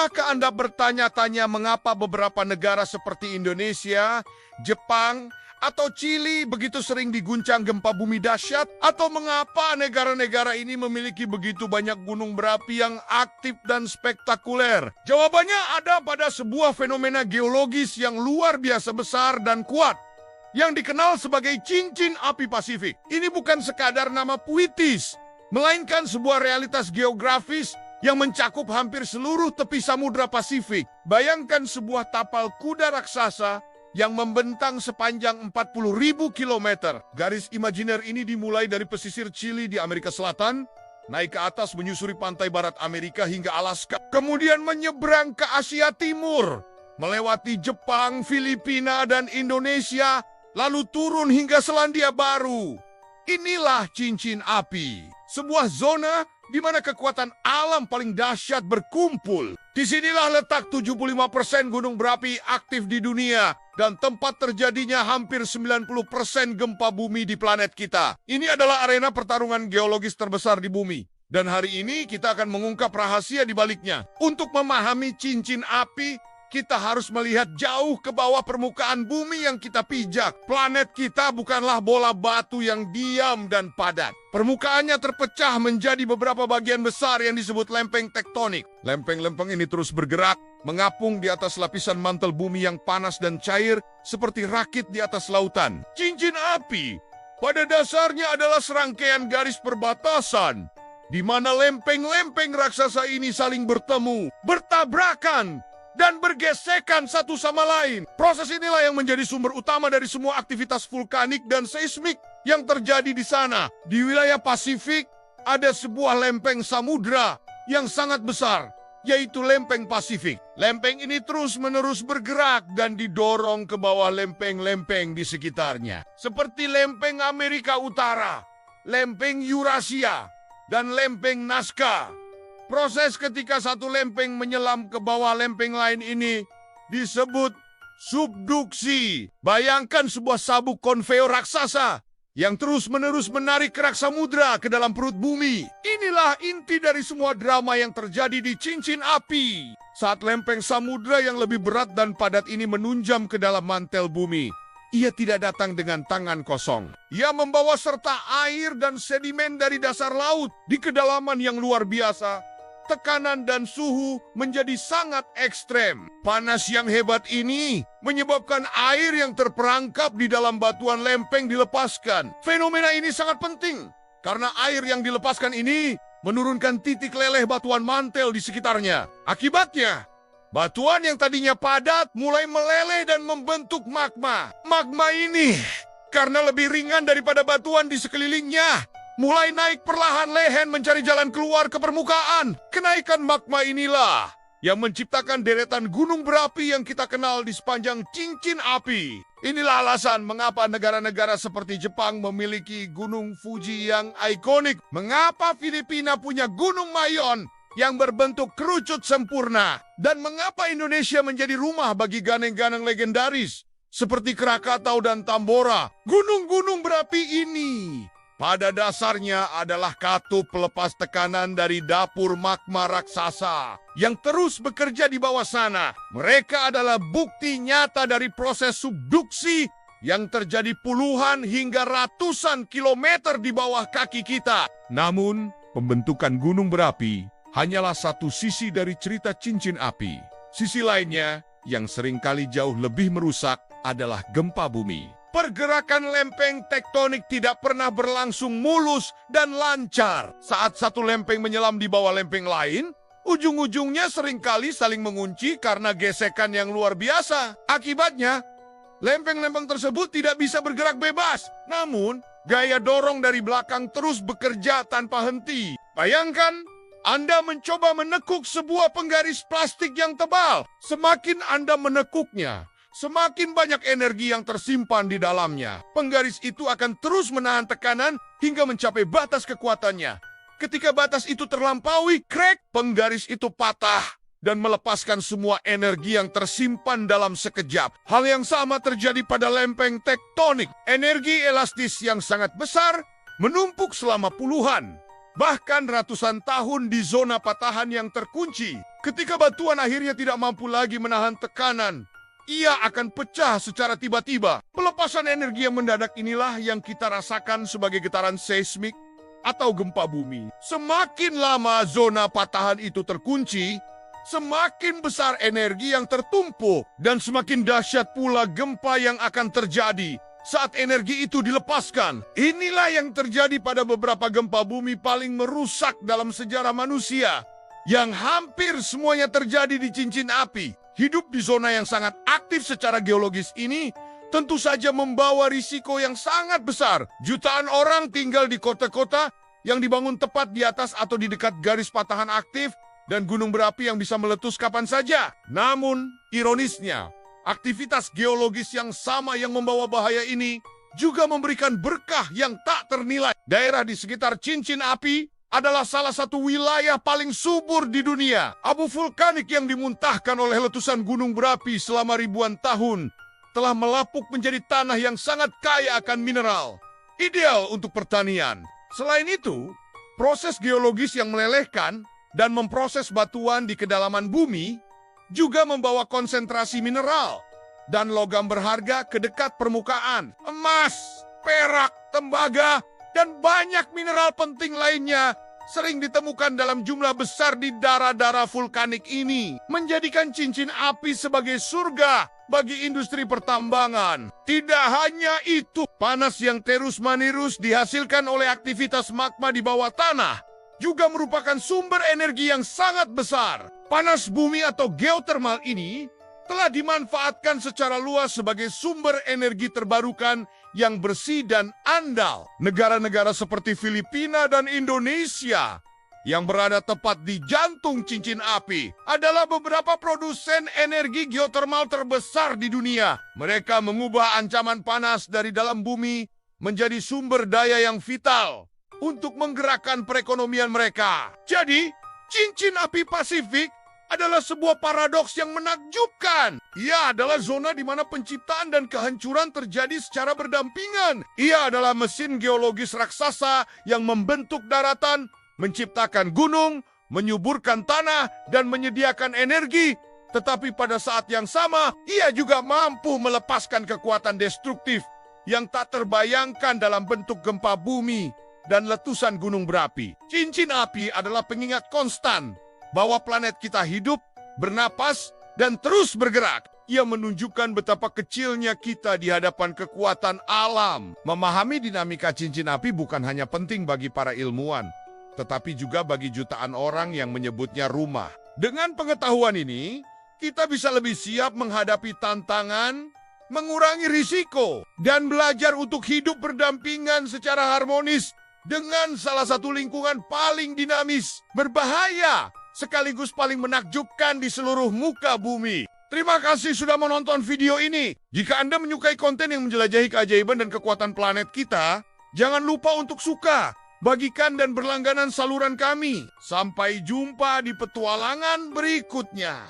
Pernahkah Anda bertanya-tanya mengapa beberapa negara seperti Indonesia, Jepang, atau Chili begitu sering diguncang gempa bumi dahsyat? Atau mengapa negara-negara ini memiliki begitu banyak gunung berapi yang aktif dan spektakuler? Jawabannya ada pada sebuah fenomena geologis yang luar biasa besar dan kuat, yang dikenal sebagai cincin api Pasifik. Ini bukan sekadar nama puitis, melainkan sebuah realitas geografis yang mencakup hampir seluruh tepi Samudra Pasifik. Bayangkan sebuah tapal kuda raksasa yang membentang sepanjang 40.000 kilometer. Garis imajiner ini dimulai dari pesisir Chili di Amerika Selatan, naik ke atas menyusuri pantai barat Amerika hingga Alaska, kemudian menyeberang ke Asia Timur, melewati Jepang, Filipina, dan Indonesia, lalu turun hingga Selandia Baru. Inilah cincin api, sebuah zona di mana kekuatan alam paling dahsyat berkumpul. Disinilah letak 75% gunung berapi aktif di dunia dan tempat terjadinya hampir 90% gempa bumi di planet kita. Ini adalah arena pertarungan geologis terbesar di bumi. Dan hari ini kita akan mengungkap rahasia di baliknya. Untuk memahami cincin api, kita harus melihat jauh ke bawah permukaan bumi yang kita pijak. Planet kita bukanlah bola batu yang diam dan padat. Permukaannya terpecah menjadi beberapa bagian besar yang disebut lempeng tektonik. Lempeng-lempeng ini terus bergerak, mengapung di atas lapisan mantel bumi yang panas dan cair seperti rakit di atas lautan. Cincin api pada dasarnya adalah serangkaian garis perbatasan, di mana lempeng-lempeng raksasa ini saling bertemu, bertabrakan, dan bergesekan satu sama lain. Proses inilah yang menjadi sumber utama dari semua aktivitas vulkanik dan seismik yang terjadi di sana. Di wilayah Pasifik, ada sebuah lempeng samudra yang sangat besar, yaitu lempeng Pasifik. Lempeng ini terus-menerus bergerak dan didorong ke bawah lempeng-lempeng di sekitarnya, seperti lempeng Amerika Utara, lempeng Eurasia, dan lempeng Nazca. Proses ketika satu lempeng menyelam ke bawah lempeng lain ini disebut subduksi. Bayangkan sebuah sabuk konveo raksasa yang terus-menerus menarik kerak samudra ke dalam perut bumi. Inilah inti dari semua drama yang terjadi di cincin api. Saat lempeng samudra yang lebih berat dan padat ini menunjam ke dalam mantel bumi, ia tidak datang dengan tangan kosong. Ia membawa serta air dan sedimen dari dasar laut di kedalaman yang luar biasa. Tekanan dan suhu menjadi sangat ekstrem. Panas yang hebat ini menyebabkan air yang terperangkap di dalam batuan lempeng dilepaskan. Fenomena ini sangat penting karena air yang dilepaskan ini menurunkan titik leleh batuan mantel di sekitarnya. Akibatnya, batuan yang tadinya padat mulai meleleh dan membentuk magma. Magma ini, karena lebih ringan daripada batuan di sekelilingnya, mulai naik perlahan lehen mencari jalan keluar ke permukaan. Kenaikan magma inilah yang menciptakan deretan gunung berapi yang kita kenal di sepanjang cincin api. Inilah alasan mengapa negara-negara seperti Jepang memiliki gunung Fuji yang ikonik. Mengapa Filipina punya gunung Mayon yang berbentuk kerucut sempurna. Dan mengapa Indonesia menjadi rumah bagi ganeng-ganeng legendaris seperti Krakatau dan Tambora. Gunung-gunung berapi ini pada dasarnya adalah katup pelepas tekanan dari dapur magma raksasa yang terus bekerja di bawah sana. Mereka adalah bukti nyata dari proses subduksi yang terjadi puluhan hingga ratusan kilometer di bawah kaki kita. Namun, pembentukan gunung berapi hanyalah satu sisi dari cerita cincin api. Sisi lainnya, yang seringkali jauh lebih merusak, adalah gempa bumi. Pergerakan lempeng tektonik tidak pernah berlangsung mulus dan lancar. Saat satu lempeng menyelam di bawah lempeng lain, ujung-ujungnya seringkali saling mengunci karena gesekan yang luar biasa. Akibatnya, lempeng-lempeng tersebut tidak bisa bergerak bebas. Namun, gaya dorong dari belakang terus bekerja tanpa henti. Bayangkan, Anda mencoba menekuk sebuah penggaris plastik yang tebal. Semakin Anda menekuknya, semakin banyak energi yang tersimpan di dalamnya. Penggaris itu akan terus menahan tekanan hingga mencapai batas kekuatannya. Ketika batas itu terlampaui, krek, penggaris itu patah dan melepaskan semua energi yang tersimpan dalam sekejap. Hal yang sama terjadi pada lempeng tektonik. Energi elastis yang sangat besar menumpuk selama puluhan, bahkan ratusan tahun di zona patahan yang terkunci. Ketika batuan akhirnya tidak mampu lagi menahan tekanan, ia akan pecah secara tiba-tiba. Pelepasan energi yang mendadak inilah yang kita rasakan sebagai getaran seismik atau gempa bumi. Semakin lama zona patahan itu terkunci, semakin besar energi yang tertumpuk dan semakin dahsyat pula gempa yang akan terjadi saat energi itu dilepaskan. Inilah yang terjadi pada beberapa gempa bumi paling merusak dalam sejarah manusia, yang hampir semuanya terjadi di cincin api. Hidup di zona yang sangat aktif secara geologis ini tentu saja membawa risiko yang sangat besar. Jutaan orang tinggal di kota-kota yang dibangun tepat di atas atau di dekat garis patahan aktif dan gunung berapi yang bisa meletus kapan saja. Namun, ironisnya, aktivitas geologis yang sama yang membawa bahaya ini juga memberikan berkah yang tak ternilai. Daerah di sekitar cincin api adalah salah satu wilayah paling subur di dunia. Abu vulkanik yang dimuntahkan oleh letusan gunung berapi selama ribuan tahun telah melapuk menjadi tanah yang sangat kaya akan mineral, ideal untuk pertanian. Selain itu, proses geologis yang melelehkan dan memproses batuan di kedalaman bumi juga membawa konsentrasi mineral dan logam berharga ke dekat permukaan. Emas, perak, tembaga, dan banyak mineral penting lainnya sering ditemukan dalam jumlah besar di dara-dara vulkanik ini, menjadikan cincin api sebagai surga bagi industri pertambangan. Tidak hanya itu, panas yang terus-menerus dihasilkan oleh aktivitas magma di bawah tanah juga merupakan sumber energi yang sangat besar. Panas bumi atau geotermal ini telah dimanfaatkan secara luas sebagai sumber energi terbarukan yang bersih dan andal. Negara-negara seperti Filipina dan Indonesia yang berada tepat di jantung cincin api adalah beberapa produsen energi geotermal terbesar di dunia. Mereka mengubah ancaman panas dari dalam bumi menjadi sumber daya yang vital untuk menggerakkan perekonomian mereka. Jadi, cincin api Pasifik adalah sebuah paradoks yang menakjubkan. Ia adalah zona di mana penciptaan dan kehancuran terjadi secara berdampingan. Ia adalah mesin geologis raksasa yang membentuk daratan, menciptakan gunung, menyuburkan tanah, dan menyediakan energi. Tetapi pada saat yang sama, ia juga mampu melepaskan kekuatan destruktif yang tak terbayangkan dalam bentuk gempa bumi dan letusan gunung berapi. Cincin api adalah pengingat konstan bahwa planet kita hidup, bernapas, dan terus bergerak. Ia menunjukkan betapa kecilnya kita di hadapan kekuatan alam. Memahami dinamika cincin api bukan hanya penting bagi para ilmuwan, tetapi juga bagi jutaan orang yang menyebutnya rumah. Dengan pengetahuan ini, kita bisa lebih siap menghadapi tantangan, mengurangi risiko, dan belajar untuk hidup berdampingan secara harmonis dengan salah satu lingkungan paling dinamis, berbahaya, sekaligus paling menakjubkan di seluruh muka bumi. Terima kasih sudah menonton video ini. Jika Anda menyukai konten yang menjelajahi keajaiban dan kekuatan planet kita, jangan lupa untuk suka, bagikan, dan berlangganan saluran kami. Sampai jumpa di petualangan berikutnya.